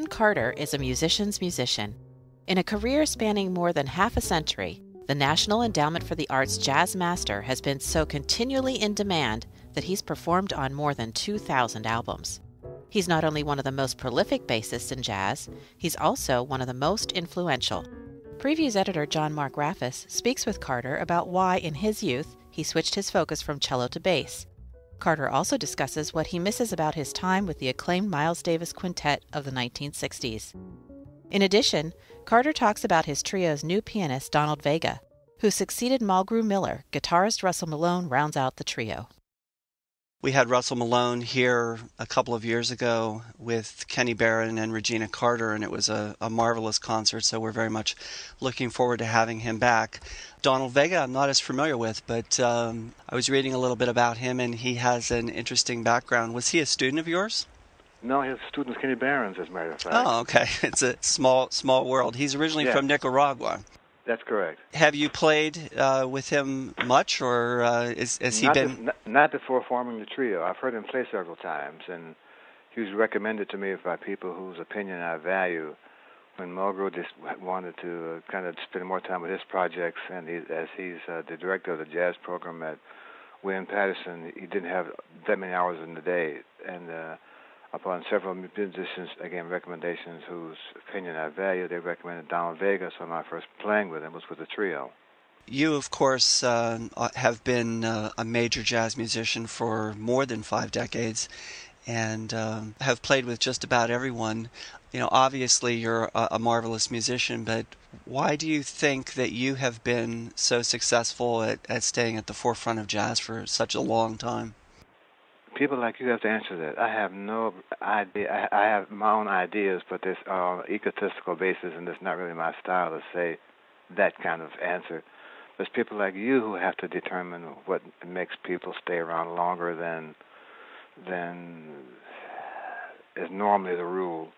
John Carter is a musician's musician. In a career spanning more than half a century, the National Endowment for the Arts Jazz Master has been so continually in demand that he's performed on more than 2,000 albums. He's not only one of the most prolific bassists in jazz, he's also one of the most influential. PreViews editor John Mark Raffis speaks with Carter about why, in his youth, he switched his focus from cello to bass. Carter also discusses what he misses about his time with the acclaimed Miles Davis Quintet of the 1960s. In addition, Carter talks about his trio's new pianist Donald Vega, who succeeded Mulgrew Miller. Guitarist Russell Malone rounds out the trio. We had Russell Malone here a couple of years ago with Kenny Barron and Regina Carter, and it was a marvelous concert, so we're very much looking forward to having him back. Donald Vega I'm not as familiar with, but I was reading a little bit about him, and he has an interesting background. Was he a student of yours? No, his student is Kenny Barron's, as a matter of fact. Oh, okay. It's a small world. He's originally from Nicaragua. That's correct. Have you played with him much, or has he been... Not before forming the trio. I've heard him play several times, and he was recommended to me by people whose opinion I value. When Mulgrew just wanted to kind of spend more time with his projects, and as he's the director of the jazz program at William Patterson, he didn't have that many hours in the day. And upon several musicians, again, recommendations whose opinion I value, they recommended Donald Vega, so my first playing with him was with the trio. You, of course, have been a major jazz musician for more than 5 decades and have played with just about everyone. You know, obviously you're a marvelous musician, but why do you think that you have been so successful at staying at the forefront of jazz for such a long time? People like you have to answer that. I have no idea. I have my own ideas, but this are on an egotistical basis, and it's not really my style to say that kind of answer. There's people like you who have to determine what makes people stay around longer than is normally the rule.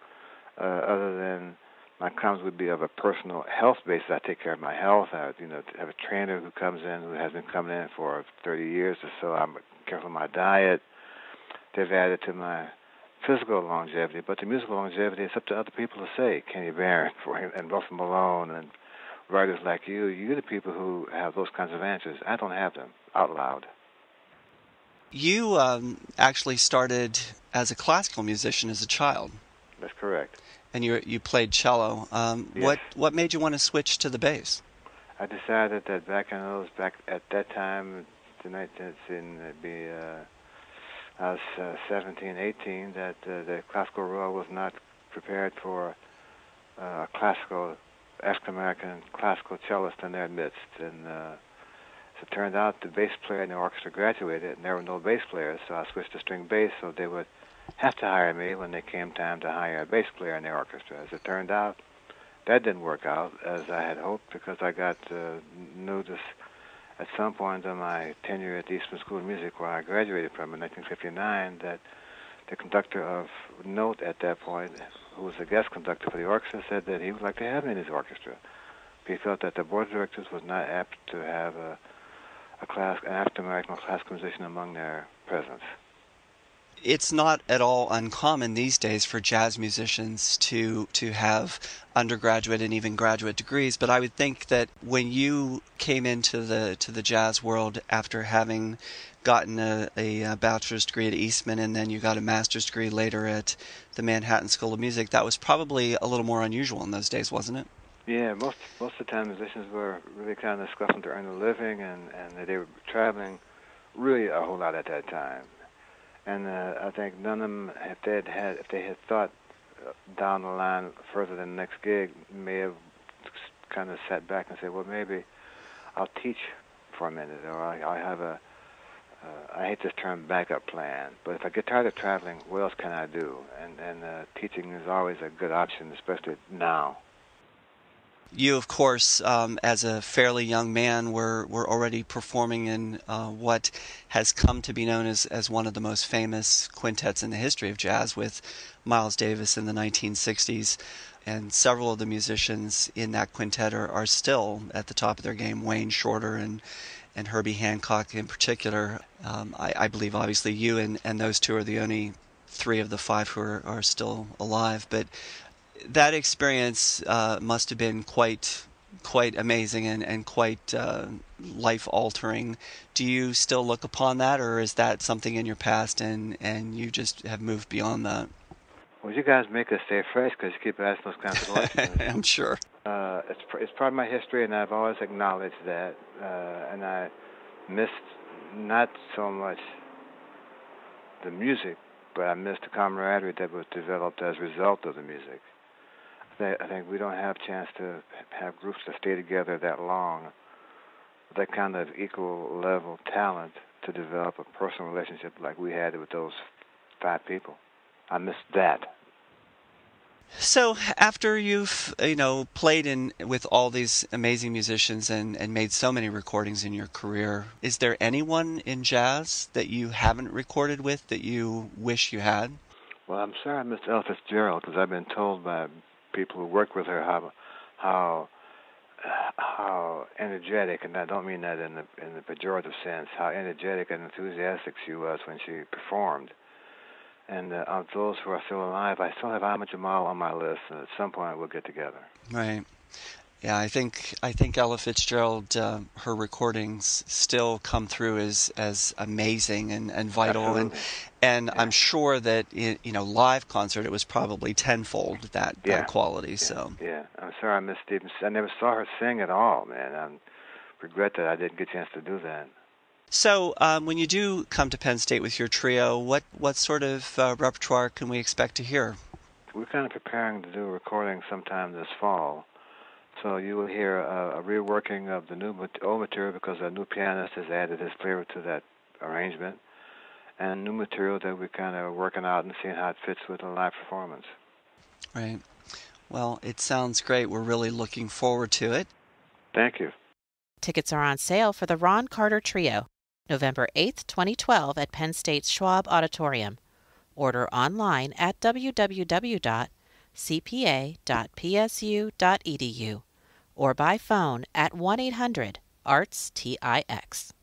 Other than my comments would be of a personal health basis. I take care of my health. I have a trainer who comes in who has been coming in for 30 years or so. I'm careful of my diet. They've added to my physical longevity, but the musical longevity is up to other people to say. Kenny Barron and Russell Malone and writers like you, you're the people who have those kinds of answers. I don't have them out loud. You actually started as a classical musician as a child. That's correct. And you played cello. Yes. What made you want to switch to the bass? I decided that back at that time, I was 17, 18, that the classical world was not prepared for a classical, African-American classical cellist in their midst. And as it turned out, the bass player in the orchestra graduated, and there were no bass players, so I switched to string bass, so they would have to hire me when it came time to hire a bass player in the orchestra. As it turned out, that didn't work out as I had hoped, because I got notice at some point in my tenure at the Eastman School of Music, where I graduated from in 1959, that the conductor of note at that point, who was the guest conductor for the orchestra, said that he would like to have me in his orchestra. He felt that the board of directors was not apt to have an African-American classical musician among their presence. It's not at all uncommon these days for jazz musicians to have undergraduate and even graduate degrees, but I would think that when you came into the jazz world after having gotten a bachelor's degree at Eastman and then you got a master's degree later at the Manhattan School of Music, that was probably a little more unusual in those days, wasn't it? Yeah, most of the time musicians were really kind of scuffling to earn a living, and they were traveling really a whole lot at that time. And I think none of them, if they had thought down the line further than the next gig, may have kind of sat back and said, well, maybe I'll teach for a minute, or I have I hate this term backup plan, but if I get tired of traveling, what else can I do? And teaching is always a good option, especially now. You, of course, as a fairly young man, were already performing in what has come to be known as one of the most famous quintets in the history of jazz, with Miles Davis in the 1960s. And several of the musicians in that quintet are still at the top of their game, Wayne Shorter and Herbie Hancock in particular. I believe, obviously, you and those two are the only 3 of the 5 who are still alive. But that experience must have been quite amazing and quite life altering. Do you still look upon that, or is that something in your past and you just have moved beyond that? Well, you guys make us stay fresh because you keep asking those kinds of questions. I'm sure. It's part of my history, and I've always acknowledged that. And I missed not so much the music, but I missed the camaraderie that was developed as a result of the music. I think we don't have a chance to have groups that stay together that long, with that kind of equal level talent to develop a personal relationship like we had with those 5 people. I missed that. So after you've played with all these amazing musicians and made so many recordings in your career, is there anyone in jazz that you haven't recorded with that you wish you had? Well, I'm sorry I missed Ella Fitzgerald because I've been told by people who work with her how energetic, and I don't mean that in the pejorative sense, how energetic and enthusiastic she was when she performed. And of those who are still alive, I still have Ahmad Jamal on my list, and at some point we'll get together. Right. Yeah, I think Ella Fitzgerald, her recordings still come through as amazing and vital, Absolutely. and Yeah. I'm sure that live concert it was probably tenfold that quality. Yeah. So yeah, I'm sorry I missed Stevens. I never saw her sing at all, man. I regret that I didn't get a chance to do that. So when you do come to Penn State with your trio, what sort of repertoire can we expect to hear? We're kind of preparing to do a recording sometime this fall. So you will hear a reworking of the old material because a new pianist has added his flavor to that arrangement, and new material that we're kind of working out and seeing how it fits with a live performance. Right. Well, it sounds great. We're really looking forward to it. Thank you. Tickets are on sale for the Ron Carter Trio, November 8th, 2012 at Penn State's Schwab Auditorium. Order online at www.cpa.psu.edu or by phone at 1-800-ARTS-TIX.